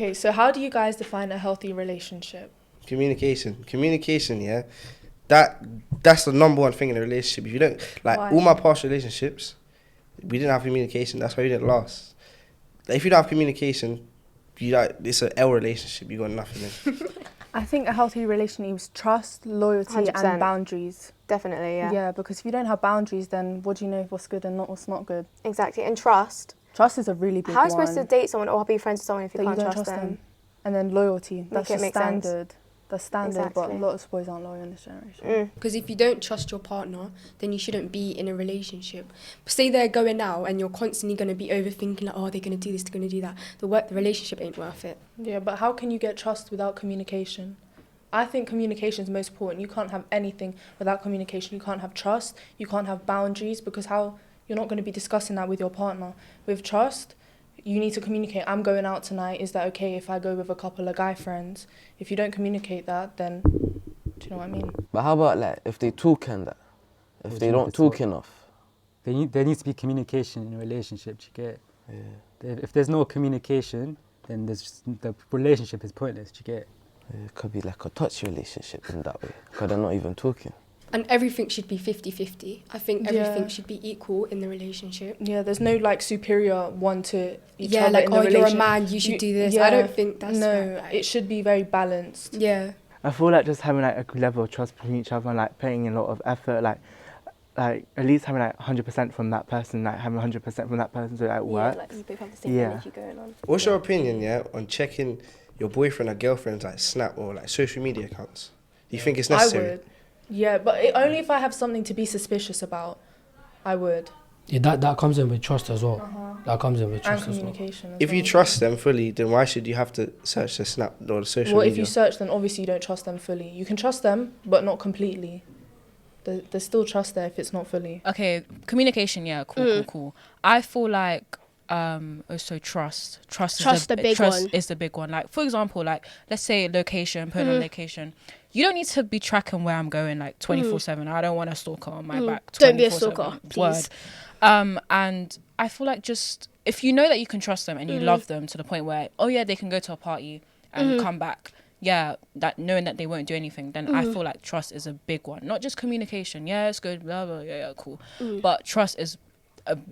Okay, so how do you guys define a healthy relationship? Communication, yeah. That's the number one thing in a relationship. If you don't, like, Why? all my past relationships, we didn't have communication. That's why we didn't last. Like, if you don't have communication, it's an L relationship. You got nothing in. I think a healthy relationship is trust, loyalty, 100%. and boundaries. Definitely, yeah. Yeah, because if you don't have boundaries, then what do you know what's good and what's not good? Exactly, and trust. Trust is a really big How are one. you supposed to date someone or be friends with someone if you that can't you don't trust trust them? them? And then loyalty. That's it just make sense. standard. That's standard, but a Exactly. lot of boys aren't loyal in this generation. Because if you don't trust your partner, then you shouldn't be in a relationship. Say they're going out and you're constantly going to be overthinking, like, oh, they're going to do this, they're going to do that. The relationship ain't worth it. Yeah, but how can you get trust without communication? I think communication is most important. You can't have anything without communication. You can't have trust. You can't have boundaries, because you're not going to be discussing that with your partner. With trust, you need to communicate. I'm going out tonight. Is that okay if I go with a couple of guy friends? If you don't communicate that, then do you know what I mean? But how about, like, if they talk and that? If they don't talk enough? There needs to be communication in a relationship, do you get? Yeah. If there's no communication, then the relationship is pointless, do you get? Yeah, it could be like a touchy relationship in that way, because they're not even talking. And everything should be 50-50. I think everything Yeah. should be equal in the relationship. Yeah, there's no like superior one to each Yeah, other like, in the oh, you're a relationship. man, you should do this. Yeah, I don't think that's no, right. it should be very balanced. Yeah. I feel like just having like a good level of trust between each other and like putting in a lot of effort, like at least having like 100% from that person, like having 100% from that person, so it works. Yeah, like you both have the same Yeah. energy going on. What's your opinion, yeah, on checking your boyfriend or girlfriend's like Snap or like social media accounts? Do you think it's necessary? I would. Yeah, but only if I have something to be suspicious about. I would. Yeah, that comes in with trust as well. That comes in with And trust as well. communication. If you trust them fully, then why should you have to search the Snap or the social Well, media? if you search, then obviously you don't trust them fully. You can trust them, but not completely. There's still trust there if it's not fully. Okay, communication, yeah, cool. I feel like also trust is the big one. Like, for example, like, let's say location, put on location. You don't need to be tracking where I'm going like 24/7. I don't want a stalker on my back. Don't be a stalker, please. Word. And I feel like just if you know that you can trust them and you love them to the point where, oh yeah, they can go to a party and come back. Yeah, that knowing that they won't do anything, then I feel like trust is a big one. Not just communication. Yeah, it's good. Blah blah. Yeah, cool. But trust is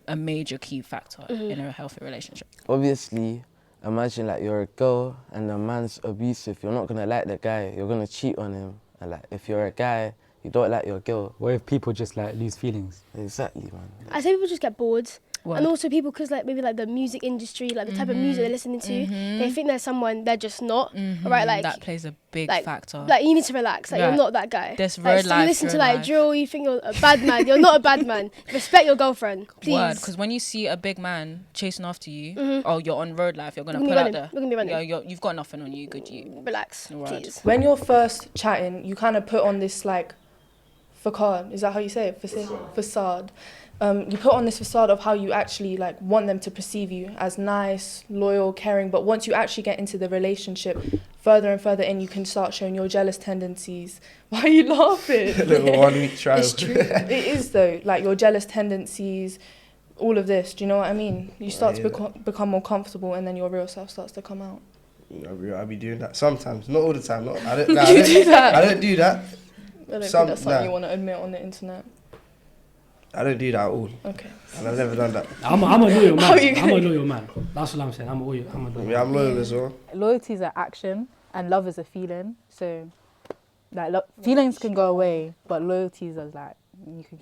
a major key factor in a healthy relationship. Obviously, imagine like you're a girl and the man's abusive. You're not gonna like the guy. You're gonna cheat on him. And like, if you're a guy, you don't like your girl. What if people just like lose feelings? Exactly, man. I say people just get bored. Word. And also people, because like maybe like the music industry, like the type of music they're listening to, they think they're someone they're just not. Right, like that plays a big factor. Like you need to relax. Like Yeah. you're not that guy. This like, road so life, you listen to road like life. drill, you think you're a bad man. You're not a bad man. Respect your girlfriend, please. Word, because when you see a big man chasing after you, oh, you're on road life, you're gonna You're pull gonna out be the. running. You're gonna be running. Yeah, you've got nothing on you, good you. Relax, Word. please. When you're first chatting, you kind of put on this like facade. Is that how you say it? Facade. You put on this facade of how you actually like want them to perceive you as nice, loyal, caring. But once you actually get into the relationship, further and further in, you can start showing your jealous tendencies. Why are you laughing? A little 1 week trial. It's true. It is though. Like your jealous tendencies, all of this. Do you know what I mean? You start to become more comfortable, and then your real self starts to come out. I'll be doing that sometimes, not all the time. Not, I don't. Do that? I don't do that. I don't think that's something you want to admit on the internet. I don't do that at all. Okay. And I've never done that. I'm a loyal man. How you I'm a loyal man. That's what I'm saying. I'm a loyal man. Yeah, I'm loyal as well. Loyalty is an action and love is a feeling. So, like, feelings can go away, but loyalty is like, you can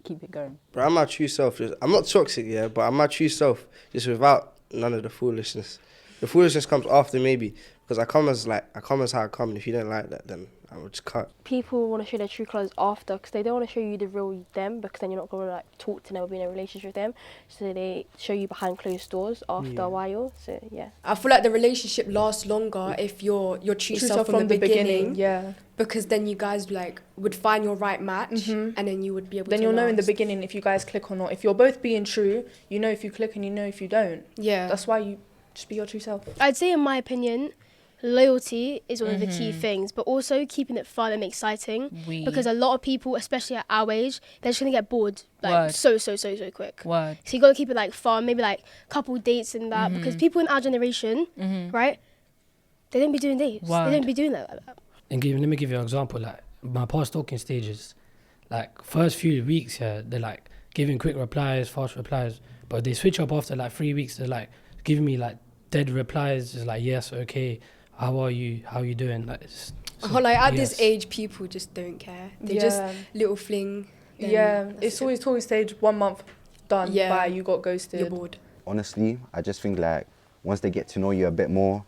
keep it going. But I'm my true self. I'm not toxic, yeah, but I'm my true self, just without none of the foolishness. The foolishness comes after, maybe, because I come as how I come, and if you don't like that, then I will just cut. People want to show their true colours after, because they don't want to show you the real them, because then you're not going to like talk to them or be in a relationship with them. So they show you behind closed doors after a while. So yeah. I feel like the relationship lasts longer if you're your true self from the beginning. Yeah. Because then you guys like would find your right match, and then you would be able Then to you'll know in the last. beginning if you guys click or not. If you're both being true, you know if you click and you know if you don't. Yeah. That's why you just be your true self. I'd say, in my opinion, loyalty is one of the key things, but also keeping it fun and exciting. Because a lot of people, especially at our age, they're just gonna get bored like so quick. Word. So you gotta keep it like fun, maybe like couple dates and that, because people in our generation, right, They don't be doing dates. Why? They don't be doing that like that. And let me give you an example. Like my past talking stages, like first few weeks, yeah, they're like giving quick replies, fast replies, but they switch up after like 3 weeks. They're like giving me like dead replies. It's like, yes, okay, how are you? How you doing? Like, Like at this age, people just don't care. They just little fling. Yeah, it's always talking stage 1 month done. Yeah. Bye, you got ghosted. You're bored. Honestly, I just think like once they get to know you a bit more,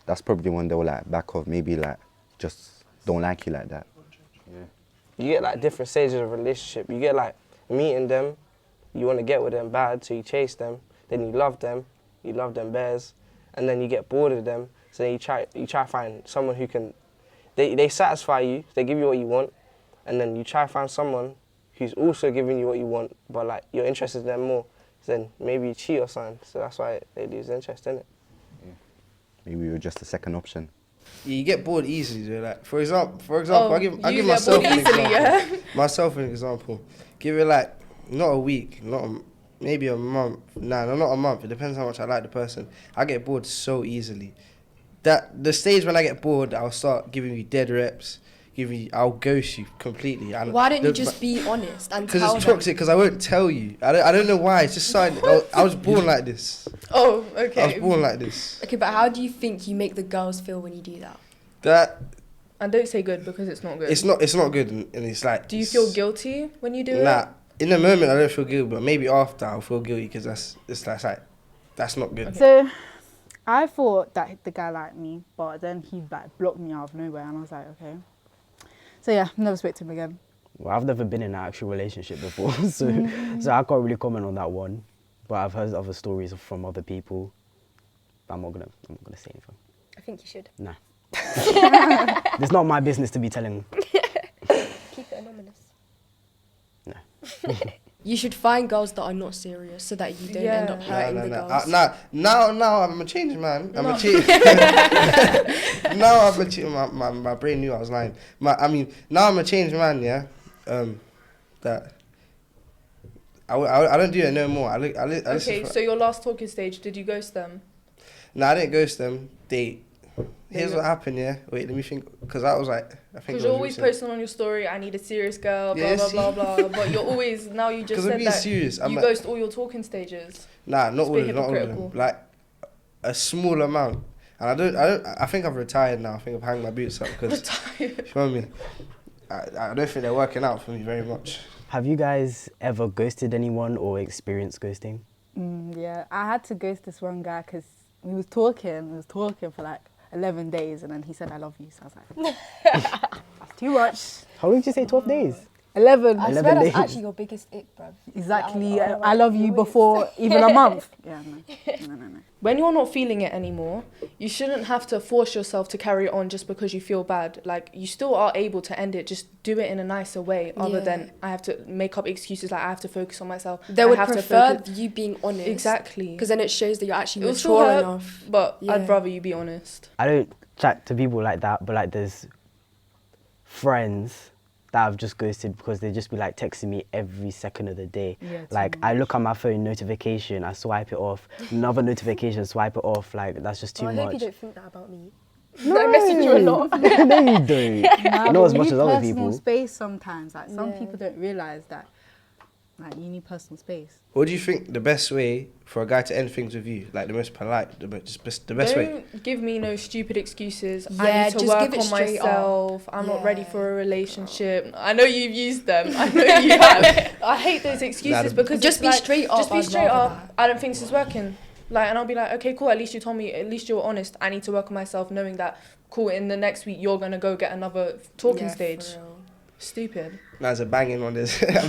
that's probably when they'll like back off. Maybe like just don't like you like that. Yeah. You get like different stages of a relationship. You get like meeting them, you want to get with them bad, so you chase them. Then you love them bears, and then you get bored of them. So then you try to find someone who can. They satisfy you. They give you what you want, and then you try to find someone who's also giving you what you want, but like you're interested in them more. So then maybe you cheat or something. So that's why they lose interest in it. Yeah. Maybe you're just a second option. Yeah, you get bored easily. Though. Like for example, I give myself an example. Myself an example. Give it like not a week, maybe a month. Nah, not a month. It depends how much I like the person. I get bored so easily. That the stage when I get bored, I'll start giving you dead reps. I'll ghost you completely. And why don't you just be honest and tell them? Because it's toxic. Because I won't tell you. I don't know why. It's just something. I was born like this. Oh, okay. I was born like this. Okay, but how do you think you make the girls feel when you do that? And don't say good because it's not good. It's not good, and it's like. Do you feel guilty when you do it? Nah, in the moment I don't feel guilty, but maybe after I'll feel guilty because that's not good. Okay. So, I thought that the guy liked me, but then he like blocked me out of nowhere, and I was like, okay. So yeah, never spoke to him again. Well, I've never been in an actual relationship before, so I can't really comment on that one. But I've heard other stories from other people. But I'm not gonna say anything. I think you should. Nah. It's not my business to be telling. Keep it anonymous. No. You should find girls that are not serious so that you don't end up hurting the girls. Now I'm a changed man. I'm a change. Now I'm a change. My brain knew I was lying. Now I'm a changed man. Yeah. That. I don't do it no more. Okay, so your last talking stage, did you ghost them? No, I didn't ghost them. Here's what happened, yeah? Wait, let me think. Because I was like, I think. Because you're always posting on your story, I need a serious girl, blah, blah, blah, blah. But you're always, now you just said that serious. you ghost all your talking stages. Nah, not all of them. Like, a small amount. And I think I've retired now. I think I've hung my boots up. Retired? You know what I mean? I don't think they're working out for me very much. Have you guys ever ghosted anyone or experienced ghosting? Yeah, I had to ghost this one guy because we was talking for like 11 days and then he said, I love you. So I was like, that's too much. How long did you say, 12 days? 11. I 11 swear days. that's actually your biggest ick, bruv. Exactly. I love you before even a month. Yeah, no. When you're not feeling it anymore, you shouldn't have to force yourself to carry on just because you feel bad. Like, you still are able to end it. Just do it in a nicer way other than I have to make up excuses like I have to focus on myself. They would prefer you being honest. Exactly. Because then it shows that you're actually It'll mature enough. But I'd rather you be honest. I don't chat to people like that, but like there's friends that I've just ghosted because they just be like texting me every second of the day. Yeah, like I look at my phone notification, I swipe it off. Another notification, swipe it off. Like that's just too much. I hope you don't think that about me. No. I message you a lot. No, you don't. Not as much as other people. Personal space sometimes. Like some people don't realise that. Like you need personal space. What do you think the best way for a guy to end things with you? Like the most polite, the best way? Don't give me no stupid excuses. Yeah, I need to just work give it on straight myself. I'm not ready for a relationship. I know you've used them. I know you have. I hate those excuses because just be straight up. Just be straight up. I don't think this is working. Like, and I'll be like, okay, cool. At least you told me. At least you were honest. I need to work on myself, knowing that. Cool. In the next week, you're gonna go get another talking stage. Stupid. That's a banging on this. I'm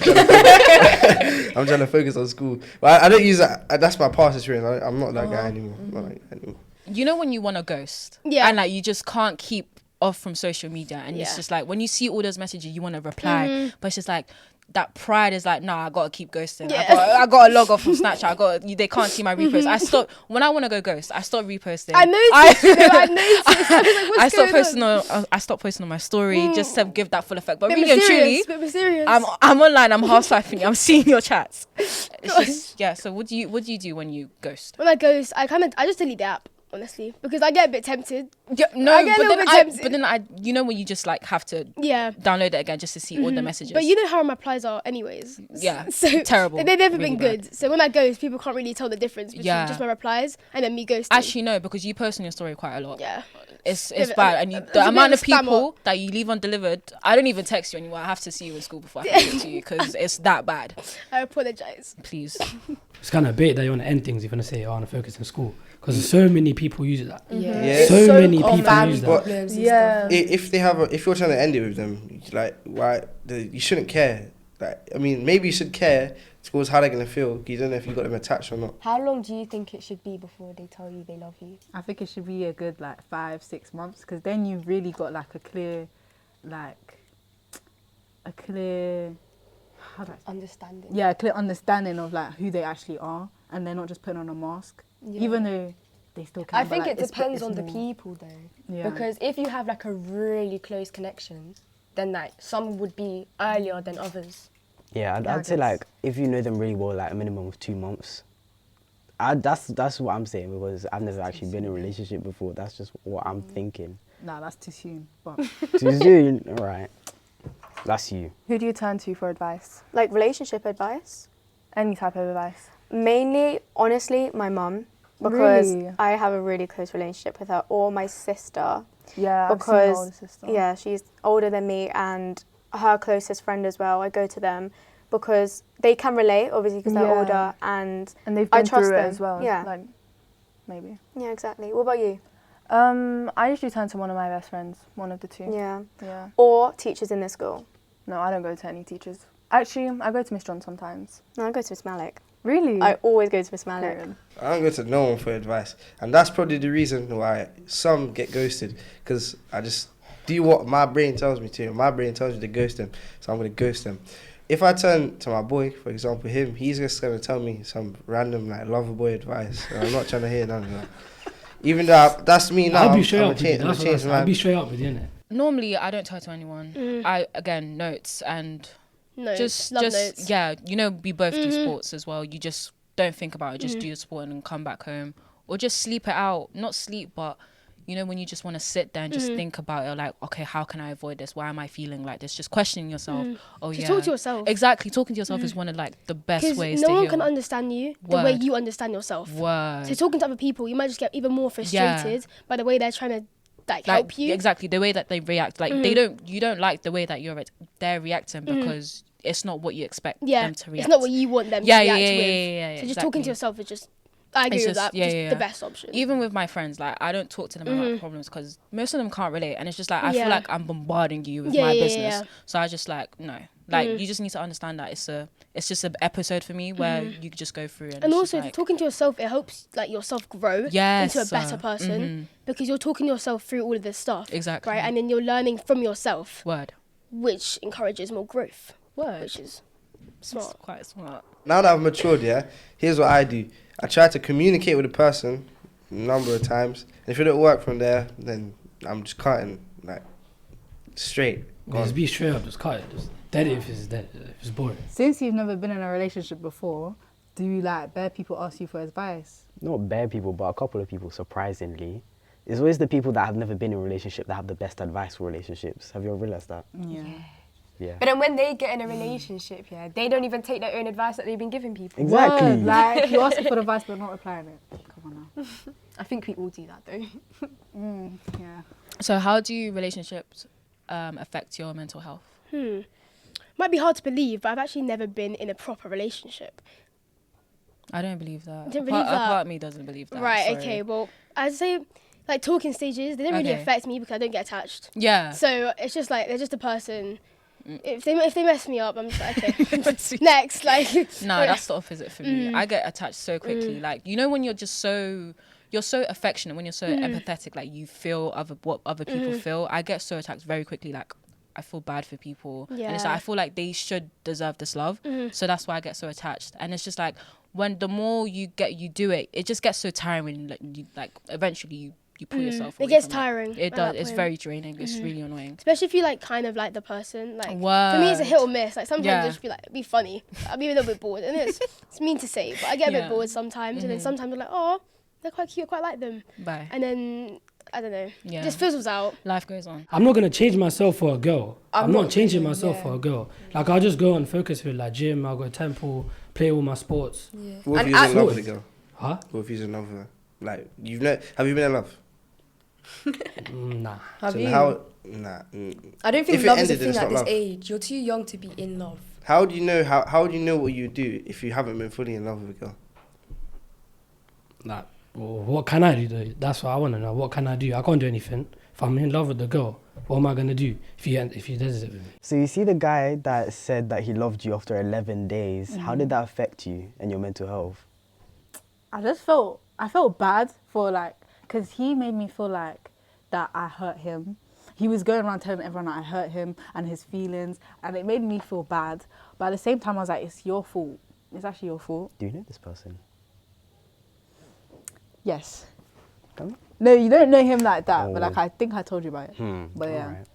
trying to focus on school. But I don't use that. That's my past experience. I'm not that guy anymore. Not like anymore. You know when you want to ghost? Yeah. And like you just can't keep off from social media. And it's just like when you see all those messages, you want to reply. But it's just like that pride is like, nah, I got to keep ghosting. Yeah. I got to log off from Snapchat. They can't see my repost. When I want to go ghost, I stop reposting. I noticed. I noticed. I was like, what's going on? I stopped posting on my story just to give that full effect. But bit really and truly, mysterious. I'm online. I'm half swiping. I'm seeing your chats. It's just so what do you do when you ghost? When I ghost, I just delete the app. honestly, because I get a bit tempted. Yeah, no, I get a little bit tempted. but then I, you know, when you just like have to download it again just to see all the messages. But you know how my replies are, anyways. Yeah, so terrible. They've never really been bad. good. So when I ghost, people can't really tell the difference between just my replies and then me ghosting. Actually, no, because you post on your story quite a lot. Yeah. It's bad, and the amount of people that you leave undelivered. I don't even text you anymore. I have to see you in school before I can get to you because it's that bad. I apologize. Please. It's kind of bait that you want to end things if you want to say, I want to focus in school. Because so many people use that. Yeah. So many people use But that. Yeah. if you're trying to end it with them, like, why? You shouldn't care. Like, I mean, maybe you should care towards how they're gonna feel. You don't know if you got them attached or not. How long do you think it should be before they tell you they love you? I think it should be a good like 5-6 months, because then you've really got like a clear understanding. Yeah, a clear understanding of like who they actually are, and they're not just putting on a mask, even though they still can. I think like, it depends on the more. people though. Yeah. Because if you have like a really close connection, then like some would be earlier than others. Yeah, I'd say like if you know them really well, like a minimum of 2 months. That's what I'm saying, because I've never actually been in a relationship before. That's just what I'm thinking. Nah, that's too soon. But Too soon, all right. That's you. Who do you turn to for advice? Like relationship advice? Any type of advice? Mainly, honestly, my mum, because Really? I have a really close relationship with her, or my sister. Yeah, because I've seen your older sister. yeah, she's older than me, and her closest friend as well. I go to them because they can relate, obviously, because they're Yeah. older, and they've I been trust through it them. as well. Yeah, Like, maybe. yeah, exactly. What about you? I usually turn to one of my best friends, one of the two. Yeah. Yeah. Or teachers in the school. No, I don't go to any teachers. Actually, I go to Miss John sometimes. No, I go to Miss Malik. Really? I always go to Miss Malik. I don't go to no one for advice, and that's probably the reason why some get ghosted. Because I just do what my brain tells me to. My brain tells me to ghost them, so I'm gonna ghost them. If I turn to my boy, for example, him, he's just gonna tell me some random like lover boy advice. And I'm not trying to hear none of that. Even though that's me now. I'll be straight I'm up with you. I'm That's a what I changed said. man. I'll be straight up with you, innit? Normally, I don't tell to anyone. Mm. I again notes and Notes, love notes. yeah, you know, we both do Mhm. sports as well. You just don't think about it. Just do your sport and then come back home, or just sleep it out. Not sleep, but you know, when you just want to sit there and just think about it, like, okay, how can I avoid this? Why am I feeling like this? Just questioning yourself. Oh Just yeah, talk to yourself. Exactly, talking to yourself is one of like the best Because ways no to one heal. can understand you the way Word. you understand yourself. Word. So talking to other people, you might just get even more frustrated by the way they're trying to like help you. Exactly, the way that they react. Like you don't like the way that they're reacting because it's not what you expect them to react. It's not what you want them to react with. So just talking to yourself is just, I agree with that. The best option. Even with my friends, like I don't talk to them about problems because most of them can't relate, and it's just like I feel like I'm bombarding you with my business. So I just like no, like you just need to understand that it's just an episode for me where you just go through And also talking to yourself, it helps like yourself grow into a better person because you're talking yourself through all of this stuff. Exactly. Right, and then you're learning from yourself. Word. Which encourages more growth. Word. Which is smart. It's quite smart. Now that I've matured, here's what I do. I try to communicate with the person a number of times. And if it don't work from there, then I'm just cutting, like, straight. Just be straight up, just cut it. Just dead it if it's dead, if it's boring. Since you've never been in a relationship before, do you like bare people ask you for advice? Not bare people, but a couple of people, surprisingly. It's always the people that have never been in a relationship that have the best advice for relationships. Have you ever realised that? Yeah. Yeah. But then when they get in a relationship, they don't even take their own advice that they've been giving people. Exactly. Word, like, you're asking for advice but not replying it. Come on now. I think we all do that though. Yeah. So how do relationships affect your mental health? Might be hard to believe, but I've actually never been in a proper relationship. I don't believe that. You don't believe that? A part of me doesn't believe that. Right, sorry. okay, well, I'd say like talking stages, they don't really Okay. affect me because I don't get attached. Yeah. So it's just like, they're just a person. If they mess me up, I'm just like, okay, next, like. No, that's the opposite for me. I get attached so quickly. Like, you know when you're just so... You're so affectionate, when you're so empathetic, like you feel what other people feel. I get so attached very quickly, like I feel bad for people. And it's like, I feel like they should deserve this love. So that's why I get so attached. And it's just like, when the more you do it, it just gets so tiring when you eventually you pull yourself away. It gets from tiring. It at does. that It's point. very draining. It's really annoying. Especially if you like kind of like the person. Like for me, it's a hit or miss. Like sometimes I just be funny. I'll be a little bit bored, and it's mean to say, but I get a bit bored sometimes, and then sometimes I'm like, oh, they're quite cute, I quite like them. Bye. And then, I don't know, Yeah. just fizzles out. Life goes on. I'm not gonna change myself for a girl. I'm not changing myself yeah. for a girl. Like I'll just go and focus with like gym. I'll go to temple, play all my sports. Yeah. What if And you're in at- love with a girl? Huh? What if you're in love with her? Like, have you been in love? Nah. Have So you? how? Nah. I don't think If it love is a ended, then thing it's at not this love. age. You're too young to be in love. How do you know how do you know what you do if you haven't been fully in love with a girl? Like, well, what can I do though? That's what I want to know. What can I do? I can't do anything. If I'm in love with the girl, what am I gonna do if you does it with me? So you see the guy that said that he loved you after 11 days. How did that affect you and your mental health? I felt bad for like, because he made me feel like that I hurt him. He was going around telling everyone that I hurt him and his feelings, and it made me feel bad. But at the same time, I was like, it's your fault. It's actually your fault. Do you know this person? Yes. Don't? No, you don't know him like that, but Oh. like I think I told you about it. But yeah, alright.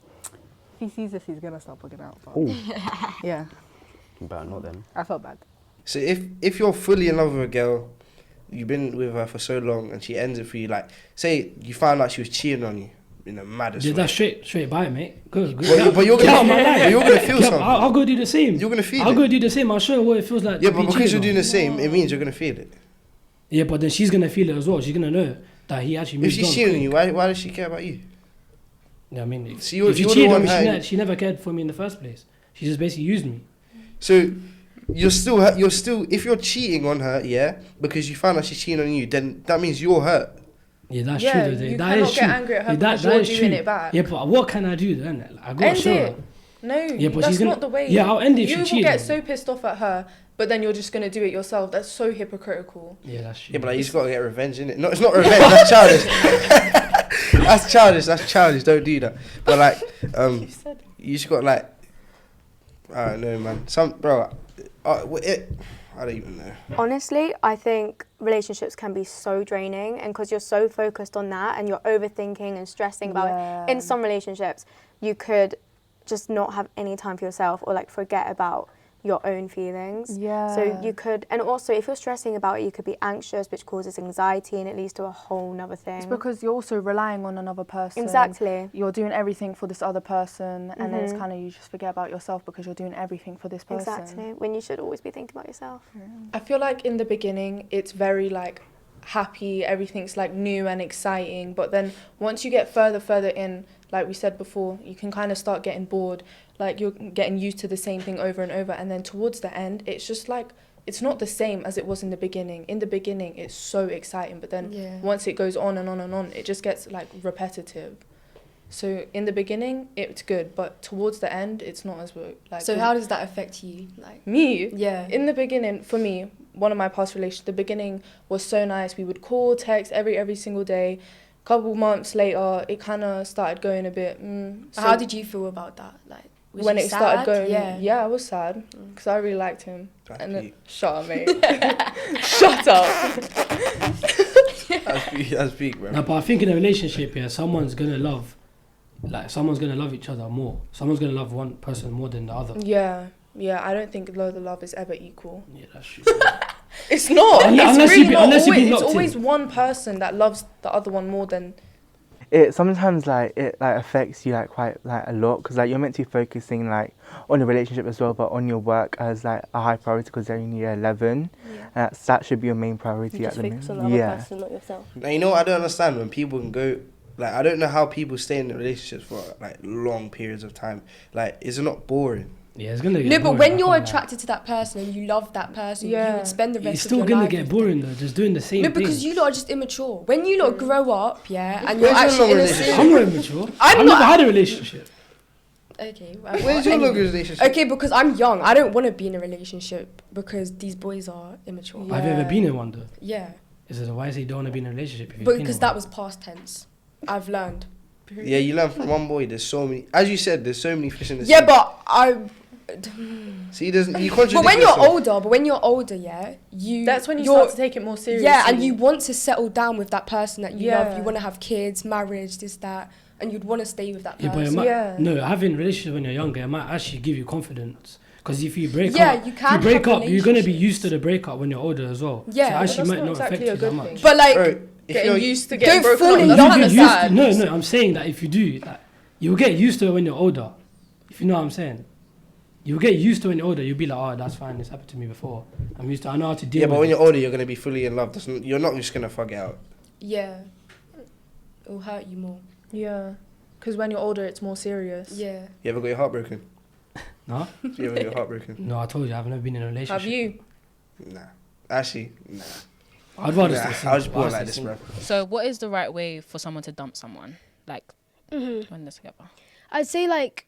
if he sees this, he's gonna start bugging out. But Ooh. yeah, But not then. I felt bad. So if you're fully in love with a girl, you've been with her for so long, and she ends it for you, like say you found out she was cheating on you in the maddest Yeah, way. that's straight by it, mate. Good. But you're gonna feel something. I'll go do the same. You're gonna feel I'll it. go do the same. I'll show her what it feels like. Yeah, to but be because cheated you're on. doing the same, it means you're gonna feel it. Yeah, but then she's gonna feel it as well. She's gonna know that he actually If moved she's on. cheating on you, why does she care about you? Yeah, I mean, if, So you're if she the cheated one on me, hurting. she never cared for me in the first place. She just basically used me. So you're still if you're cheating on her, yeah, because you found out she's cheating on you, then that means you're hurt. Yeah, that's Yeah, true. Though. you That cannot is get true. angry at her Yeah, because that you're is doing true. it back. Yeah, but what can I do then? Like, I gotta End show it. her. No, Yeah, but that's she's gonna, not the way. Yeah, I'll end it if You she will cheated. get so pissed off at her, but then you're just gonna do it yourself. That's so hypocritical. Yeah, that's true. Yeah, but like, you just gotta get revenge, innit? No, it's not revenge. That's childish. That's childish. That's childish. Don't do that. But like, you just got like, I don't know, man. I don't even know. Honestly, I think relationships can be so draining, and because you're so focused on that and you're overthinking and stressing about it, in some relationships, you could just not have any time for yourself or like forget about your own feelings. Yeah. So you could, and also if you're stressing about it, you could be anxious, which causes anxiety, and it leads to a whole nother thing. It's because you're also relying on another person. Exactly. You're doing everything for this other person, and then it's Mhm. kind of you just forget about yourself because you're doing everything for this person. Exactly. When you should always be thinking about yourself. I feel like in the beginning it's very like happy, everything's like new and exciting, but then once you get further in, like we said before, you can kind of start getting bored, like you're getting used to the same thing over and over, and then towards the end it's just like it's not the same as it was in the beginning. In the beginning it's so exciting, but then once it goes on and on and on, it just gets like repetitive. So in the beginning it's good, but towards the end it's not as like. So how does that affect you? Like me? Yeah. In the beginning, for me, one of my past relationships, the beginning was so nice. We would call, text every single day. Couple months later, it kind of started going a bit. So how did you feel about that? Like when you it started sad? going, Yeah. I was sad because I really liked him. That's and then, deep. shut up, mate. Shut up. That's big, bro. No, but I think in a relationship, yeah, someone's gonna love each other more. Someone's gonna love one person more than the other. Yeah. I don't think the love is ever equal. Yeah, that's true. It's not. Unless It's you really be- not. unless you be Always, it's locked in. always one person that loves the other one more than. It sometimes like it like affects you like quite like a lot, because like you're meant to be focusing like on your relationship as well, but on your work as like a high priority because they're in year 11, and that should be your main priority You at just the focus on the moment. other Yeah. person, not yourself. Now, you know what I don't understand when people can go, like, I don't know how people stay in relationships for like long periods of time. Like, is it not boring? Yeah, it's gonna get No, but boring, when I you're can't lie. attracted to that person and you love that person, you Yeah. would spend the rest It's of still your gonna life get with boring though, just doing the same No, thing. because you lot are just immature. When you lot grow up, yeah, and you're Where's your actually in a relationship? serious... I'm not immature. I'm I've not- never had a relationship. Okay. Where's your longest relationship? Okay, because I'm young. I don't want to be in a relationship because these boys are immature. Have you ever been in one though? Yeah. Is it why is he don't want to be in a relationship? If you've But been in because one? that was past tense. I've learned. Yeah, you learn from one boy. There's so many, as you said, there's so many fish in the sea. Yeah, but I... See, you contradict But when yourself. you're older, yeah, That's when you you're- start to take it more seriously. Yeah, and you want to settle down with that person that you love. Yeah. You want to have kids, marriage, this, that, and you'd want to stay with that Yeah, but it person. might, no, having a relationship when you're younger, it might actually give you confidence. Because if you break Yeah, up, you if can you break have up, you're gonna be used to the breakup when you're older as well. Yeah, so it but actually that's might not not affect exactly you a that good much. thing. But like, Bro, getting used to getting don't broken fall up. in That's love what with I'm that. saying. No, I'm saying that if you do, like, you'll get used to it when you're older. If you know what I'm saying. You'll get used to it when you're older. You'll be like, oh, that's fine. This happened to me before. I'm used to. I know how to deal. Yeah, but with when it. you're older, you're gonna be fully in love. You're not just gonna fuck it out. Yeah. It'll hurt you more. Yeah, because when you're older, it's more serious. Yeah. You ever got your heart broken? No. You ever got your heart broken? No, I told you I've never been in a relationship. Have you? Nah. Actually, nah. I'd rather Nah, stay single. I was born I'd like stay this, single. bro. So what is the right way for someone to dump someone? Like when they're together. I'd say like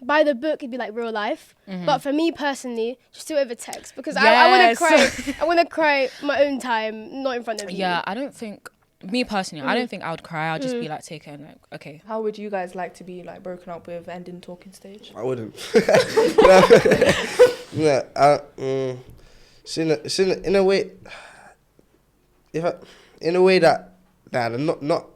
by the book it'd be like real life. But for me personally, just do it over text because I want to cry. I want to cry my own time, not in front of you. Yeah, I don't think. Me personally, I don't think I would cry. I'd just be like, take it and like, okay. How would you guys like to be like broken up with and in talking stage? I wouldn't. Yeah, it's in a way. In a way that not.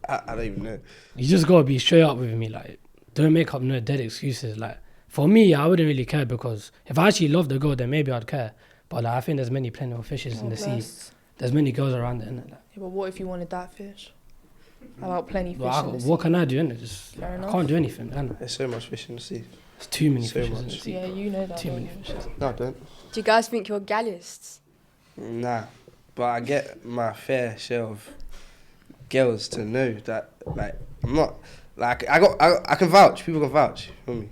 I don't even know. You just gotta be straight up with me. Like, don't make up no dead excuses. Like, for me, I wouldn't really care because if I actually love the girl, then maybe I'd care. But like, I think there's many plenty of fishes in the sea. There's many girls around there. Innit? Like, Yeah, but what if you wanted that fish? About plenty fish. well, in the sea? what can I do? Innit? Just Fair I enough. can't do anything. Can I? There's so much fish in the sea. There's too many So fishes in the much. sea. Yeah, you know that. Too don't many you? fishes. No, I don't. Do you guys think you're gallists? Nah, but I get my fair share of girls to know that, like, I'm not, like, I can vouch. People can vouch for me.